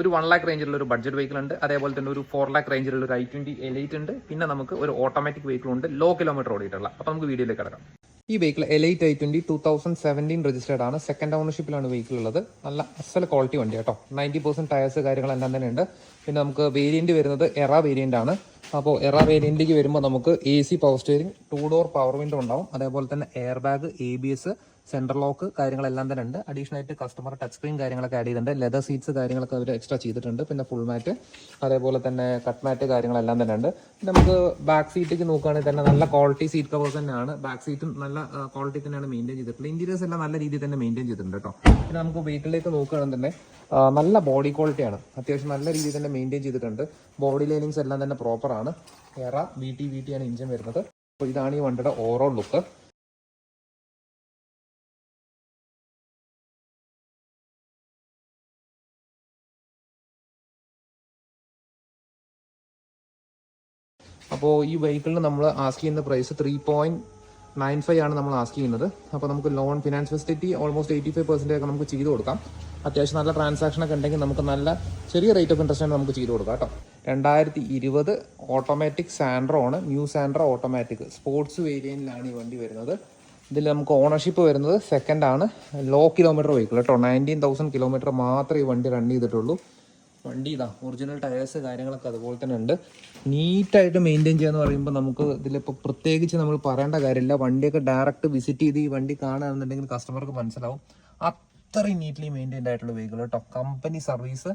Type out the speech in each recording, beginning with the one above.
ഒരു 1 lakh റേഞ്ചിലുള്ള ഒരു budget vehicle ഉണ്ട്. അതേപോലെ തന്നെ ഒരു 4 lakh റേഞ്ചിലുള്ള ഒരു i20 Elite ഉണ്ട്. പിന്നെ നമുക്ക് ഒരു ഓട്ടോമാറ്റിക് വെഹിക്കിൾ ഉണ്ട്, ലോ കിലോമീറ്റർ ഓടിയിട്ടുള്ള. അപ്പോൾ നമുക്ക് വീഡിയോയിലേക്ക് കിടക്കാം. ഈ വെഹിക്കിൾ Elite i20 2017 രജിസ്റ്റേർഡ് ആണ്. സെക്കൻഡ് ഓണർഷിപ്പിലാണ് വെഹിക്കിൾ ഉള്ളത്. നല്ല അസൽ ക്വാളിറ്റി വണ്ടി കേട്ടോ. 90% ടയർസ് കാര്യങ്ങളെല്ലാം തന്നെ ഉണ്ട്. പിന്നെ നമുക്ക് വേരിയന്റ് വരുന്നത് എറ വേരിയന്റ് ആണ്. അപ്പോൾ എറ വേരിയന്റിലേക്ക് വരുമ്പോൾ നമുക്ക് AC power steering, 2 door power window ഉണ്ടാവും. അതേപോലെ തന്നെ air bag, ABS, central lock കാര്യങ്ങളെല്ലാം തന്നെ ഉണ്ട്. അഡീഷണൽ ആയിട്ട് കസ്റ്റമർ ടച്ച് സ്ക്രീൻ കാര്യങ്ങളൊക്കെ ആഡ് ചെയ്തിട്ടുണ്ട്. ലെതർ സീറ്റ്സ് കാര്യങ്ങളൊക്കെ അവർ എക്സ്ട്രാ ചെയ്തിട്ടുണ്ട്. പിന്നെ ഫുൾ മാറ്റ്, അതേപോലെ തന്നെ കട്ട് മാറ്റ് കാര്യങ്ങളെല്ലാം തന്നെ ഉണ്ട്. പിന്നെ നമുക്ക് ബാക്ക് സീറ്റിലേക്ക് നോക്കുകയാണെങ്കിൽ തന്നെ നല്ല ക്വാളിറ്റി സീറ്റ് കവേഴ്സ് തന്നെയാണ്. ബാക്ക് സീറ്റും നല്ല ക്വാളിറ്റി തന്നെയാണ് മെയിൻറ്റെയിൻ ചെയ്തിട്ടുള്ളത്. ഇന്റീരിയേഴ്സ് എല്ലാം നല്ല രീതിയിൽ തന്നെ മെയിൻറ്റെയിൻ ചെയ്തിട്ടുണ്ട് കേട്ടോ. പിന്നെ നമുക്ക് വെഹിക്കിളിലേക്ക് നോക്കുകയാണെങ്കിൽ തന്നെ നല്ല ബോഡി ക്വാളിറ്റിയാണ്. അത്യാവശ്യം നല്ല രീതിയിൽ തന്നെ മെയിൻറ്റെയിൻ ചെയ്തിട്ടുണ്ട്. ബോഡി ലൈനിങ്സ് എല്ലാം തന്നെ പ്രോപ്പറാണ്. എറ VT ആണ് ഇഞ്ചൻ വരുന്നത്. അപ്പോൾ ഇതാണ് ഈ വണ്ടിയുടെ ഓവറോൾ ലുക്ക്. അപ്പോൾ ഈ വെഹിക്കിളിന് നമ്മൾ ആസ്ക് ചെയ്യുന്ന പ്രൈസ് 3.95 ആണ് നമ്മൾ ആസ്ക് ചെയ്യുന്നത്. അപ്പോൾ നമുക്ക് ലോൺ ഫിനാൻസ് ഫെസിലിറ്റി ഓൾമോസ്റ്റ് 85% ഒക്കെ നമുക്ക് ചെയ്ത് കൊടുക്കാം. അത്യാവശ്യം നല്ല ട്രാൻസാക്ഷൻ ഒക്കെ ഉണ്ടെങ്കിൽ നമുക്ക് നല്ല ചെറിയ റേറ്റ് ഓഫ് ഇൻട്രസ്റ്റ് ആണ് നമുക്ക് ചെയ്ത് കൊടുക്കാം കേട്ടോ. 2020 ഓട്ടോമാറ്റിക് സാൻഡ്രോ ആണ്. ന്യൂ സാൻഡ്രോ ഓട്ടോമാറ്റിക് സ്പോർട്സ് വേരിയന്റിലാണ് ഈ വണ്ടി വരുന്നത്. ഇതിൽ നമുക്ക് ഓണർഷിപ്പ് വരുന്നത് സെക്കൻഡ് ആണ്. ലോ കിലോമീറ്റർ വെഹിക്കിൾ കേട്ടോ. 19,000 കിലോമീറ്റർ മാത്രമേ ഈ വണ്ടി റൺ ചെയ്തിട്ടുള്ളൂ. വണ്ടി ഇതാ ഒറിജിനൽ ടയേഴ്സ് കാര്യങ്ങളൊക്കെ അതുപോലെ തന്നെ ഉണ്ട്. നീറ്റായിട്ട് മെയിൻറ്റെയിൻ ചെയ്യുക എന്ന് പറയുമ്പോൾ നമുക്ക് ഇതിലിപ്പോൾ പ്രത്യേകിച്ച് നമ്മൾ പറയേണ്ട കാര്യമില്ല. വണ്ടിയൊക്കെ ഡയറക്റ്റ് വിസിറ്റ് ചെയ്ത് ഈ വണ്ടി കാണുകയാണെന്നുണ്ടെങ്കിൽ കസ്റ്റമർക്ക് മനസ്സിലാവും. അത്രയും നീറ്റ്ലി മെയിൻറ്റെയിൻഡ് ആയിട്ടുള്ള വെഹിക്കിൾ കേട്ടോ. കമ്പനി സർവീസ്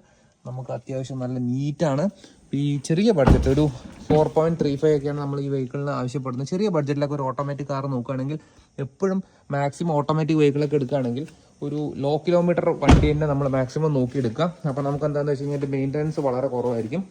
നമുക്ക് അത്യാവശ്യം നല്ല നീറ്റാണ്. ഈ ചെറിയ ബഡ്ജറ്റ് ഒരു 4.35 ഒക്കെയാണ് നമ്മൾ ഈ വെഹിക്കിളിന് ആവശ്യപ്പെടുന്നത്. ചെറിയ ബഡ്ജറ്റിലൊക്കെ ഒരു ഓട്ടോമാറ്റിക് കാർ നോക്കുകയാണെങ്കിൽ എപ്പോഴും മാക്സിമം ഓട്ടോമാറ്റിക് വെഹിക്കിളൊക്കെ എടുക്കുകയാണെങ്കിൽ ഒരു ലോ കിലോമീറ്റർ വണ്ടി തന്നെ നമ്മൾ മാക്സിമം നോക്കിയെടുക്കാം. അപ്പോൾ നമുക്ക് എന്താണെന്ന് വെച്ച് കഴിഞ്ഞാൽ മെയിൻ്റനൻസ് വളരെ കുറവായിരിക്കും.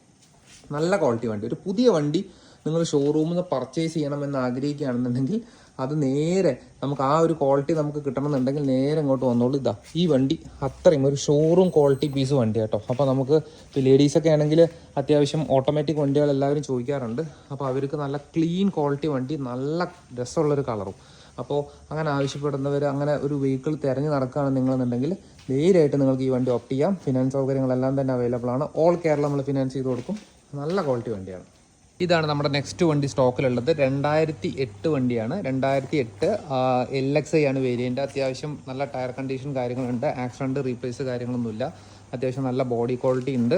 നല്ല ക്വാളിറ്റി വണ്ടി. ഒരു പുതിയ വണ്ടി നിങ്ങൾ ഷോറൂമിൽ നിന്ന് പർച്ചേസ് ചെയ്യണമെന്ന് ആഗ്രഹിക്കുകയാണെന്നുണ്ടെങ്കിൽ അത് നേരെ നമുക്ക് ആ ഒരു ക്വാളിറ്റി നമുക്ക് കിട്ടണമെന്നുണ്ടെങ്കിൽ നേരെ ഇങ്ങോട്ട് വന്നോളൂ. ഇതാ ഈ വണ്ടി അത്രയും ഒരു ഷോറൂം ക്വാളിറ്റി പീസ് വണ്ടി കേട്ടോ. അപ്പോൾ നമുക്ക് ലേഡീസൊക്കെ ആണെങ്കിൽ അത്യാവശ്യം ഓട്ടോമാറ്റിക് വണ്ടികൾ എല്ലാവരും ചോദിക്കാറുണ്ട്. അപ്പോൾ അവർക്ക് നല്ല ക്ലീൻ ക്വാളിറ്റി വണ്ടി, നല്ല രസമുള്ളൊരു കളറും. അപ്പോൾ അങ്ങനെ ആവശ്യപ്പെടുന്നവർ അങ്ങനെ ഒരു വെഹിക്കിൾ തിരഞ്ഞ് നടക്കുകയാണ് നിങ്ങളെന്നുണ്ടെങ്കിൽ നേരായിട്ട് നിങ്ങൾക്ക് ഈ വണ്ടി ഓപ്റ്റ് ചെയ്യാം. ഫിനാൻസ് സൗകര്യങ്ങളെല്ലാം തന്നെ അവൈലബിൾ ആണ്. ഓൾ കേരള നമ്മൾ ഫിനാൻസ് ചെയ്ത് കൊടുക്കും. നല്ല ക്വാളിറ്റി വണ്ടിയാണ്. ഇതാണ് നമ്മുടെ നെക്സ്റ്റ് വണ്ടി സ്റ്റോക്കിലുള്ളത്. 2008 വണ്ടിയാണ്. 2008 LXi ആണ് വേരിയൻ്റ്. അത്യാവശ്യം നല്ല ടയർ കണ്ടീഷൻ കാര്യങ്ങളുണ്ട്. ആക്സിഡൻറ്റ് റീപ്ലേസ് കാര്യങ്ങളൊന്നുമില്ല. അത്യാവശ്യം നല്ല ബോഡി ക്വാളിറ്റി ഉണ്ട്.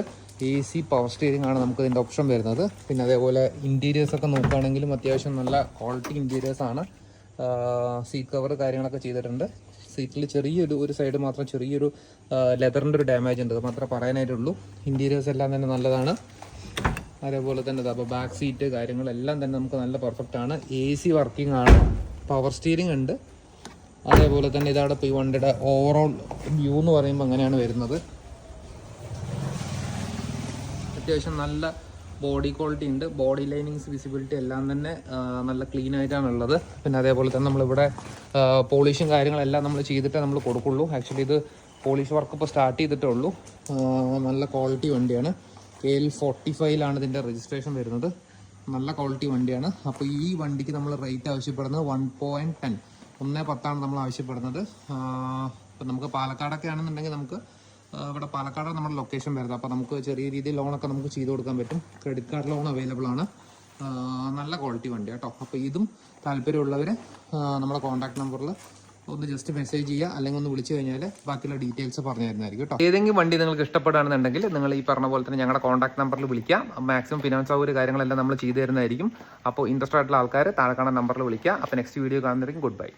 AC പവർ സ്റ്റിയറിംഗ് ആണ് നമുക്ക് ഇതിൻ്റെ ഓപ്ഷൻ വരുന്നത്. പിന്നെ അതേപോലെ ഇൻറ്റീരിയേഴ്സൊക്കെ നോക്കുകയാണെങ്കിലും അത്യാവശ്യം നല്ല ക്വാളിറ്റി ഇൻറ്റീരിയേഴ്സാണ്. സീറ്റ് കവർ കാര്യങ്ങളൊക്കെ ചെയ്തിട്ടുണ്ട്. സീറ്റിൽ ഒരു സൈഡ് മാത്രം ചെറിയൊരു ലെതറിൻ്റെ ഒരു ഡാമേജ് ഉണ്ട്. അത് മാത്രമേ പറയാനായിട്ടുള്ളൂ. ഇൻറ്റീരിയേഴ്സ് എല്ലാം തന്നെ നല്ലതാണ്. അതേപോലെ തന്നെ അപ്പോൾ ബാക്ക് സീറ്റ് കാര്യങ്ങളെല്ലാം തന്നെ നമുക്ക് നല്ല പെർഫെക്റ്റ് ആണ്. AC വർക്കിംഗ് ആണ്. പവർ സ്റ്റിയറിംഗ് ഉണ്ട്. അതേപോലെ തന്നെ ഇതാണ് ഇപ്പോൾ ഈ വണ്ടിയുടെ ഓവറോൾ വ്യൂ എന്ന് പറയുമ്പോൾ അങ്ങനെയാണ് വരുന്നത്. അത്യാവശ്യം നല്ല ബോഡി ക്വാളിറ്റി ഉണ്ട്. ബോഡി ലൈനിങ്സ് വിസിബിലിറ്റി എല്ലാം തന്നെ നല്ല ക്ലീൻ ആയിട്ടാണ് ഉള്ളത്. പിന്നെ അതേപോലെ തന്നെ നമ്മളിവിടെ പോളിഷും കാര്യങ്ങളെല്ലാം നമ്മൾ ചെയ്തിട്ടേ നമ്മൾ കൊടുക്കുള്ളൂ. ആക്ച്വലി ഇത് പോളിഷ് വർക്ക് ഇപ്പോൾ സ്റ്റാർട്ട് ചെയ്തിട്ടേ ഉള്ളൂ. നല്ല ക്വാളിറ്റി വണ്ടിയാണ്. KL45 ഇതിൻ്റെ രജിസ്ട്രേഷൻ വരുന്നത്. നല്ല ക്വാളിറ്റി വണ്ടിയാണ്. അപ്പോൾ ഈ വണ്ടിക്ക് നമ്മൾ റേറ്റ് ആവശ്യപ്പെടുന്നത് 1.10 നമ്മൾ ആവശ്യപ്പെടുന്നത്. ഇപ്പം നമുക്ക് പാലക്കാടൊക്കെ ആണെന്നുണ്ടെങ്കിൽ നമുക്ക് ഇവിടെ പാലക്കാട് നമ്മുടെ ലൊക്കേഷൻ വരുന്നത്. അപ്പോൾ നമുക്ക് ചെറിയ രീതിയിൽ ലോണൊക്കെ നമുക്ക് ചെയ്ത് കൊടുക്കാൻ പറ്റും. ക്രെഡിറ്റ് കാർഡ് ലോൺ അവൈലബിൾ ആണ്. നല്ല ക്വാളിറ്റി വണ്ടി കേട്ടോ. അപ്പോൾ ഇതും താല്പര്യമുള്ളവർ നമ്മുടെ കോൺടാക്ട് നമ്പറിൽ ഒന്ന് ജസ്റ്റ് മെസ്സേജ് ചെയ്യുക, അല്ലെങ്കിൽ ഒന്ന് വിളിച്ചു കഴിഞ്ഞാൽ ബാക്കിയുള്ള ഡീറ്റെയിൽസ് പറഞ്ഞു തരുന്നതായിരിക്കും കേട്ടോ. ഏതെങ്കിലും വണ്ടി നിങ്ങൾക്ക് ഇഷ്ടപ്പെടുകയാണെന്നുണ്ടെങ്കിൽ നിങ്ങൾ ഈ പറഞ്ഞ പോലെ തന്നെ ഞങ്ങളുടെ കോൺടാക്ട് നമ്പറിൽ വിളിക്കാം. മാക്സിമം ഫിനാൻസ് സൗകര്യ കാര്യങ്ങളെല്ലാം നമ്മൾ ചെയ്തു തരുന്നതായിരിക്കും. അപ്പോൾ ഇൻട്രസ്റ്റ് ആയിട്ടുള്ള ആൾക്കാർ താഴെ കാണുന്ന നമ്പറിൽ വിളിക്കുക. അപ്പോൾ നെക്സ്റ്റ് വീഡിയോ കാണുന്നതായിരിക്കും. Good by.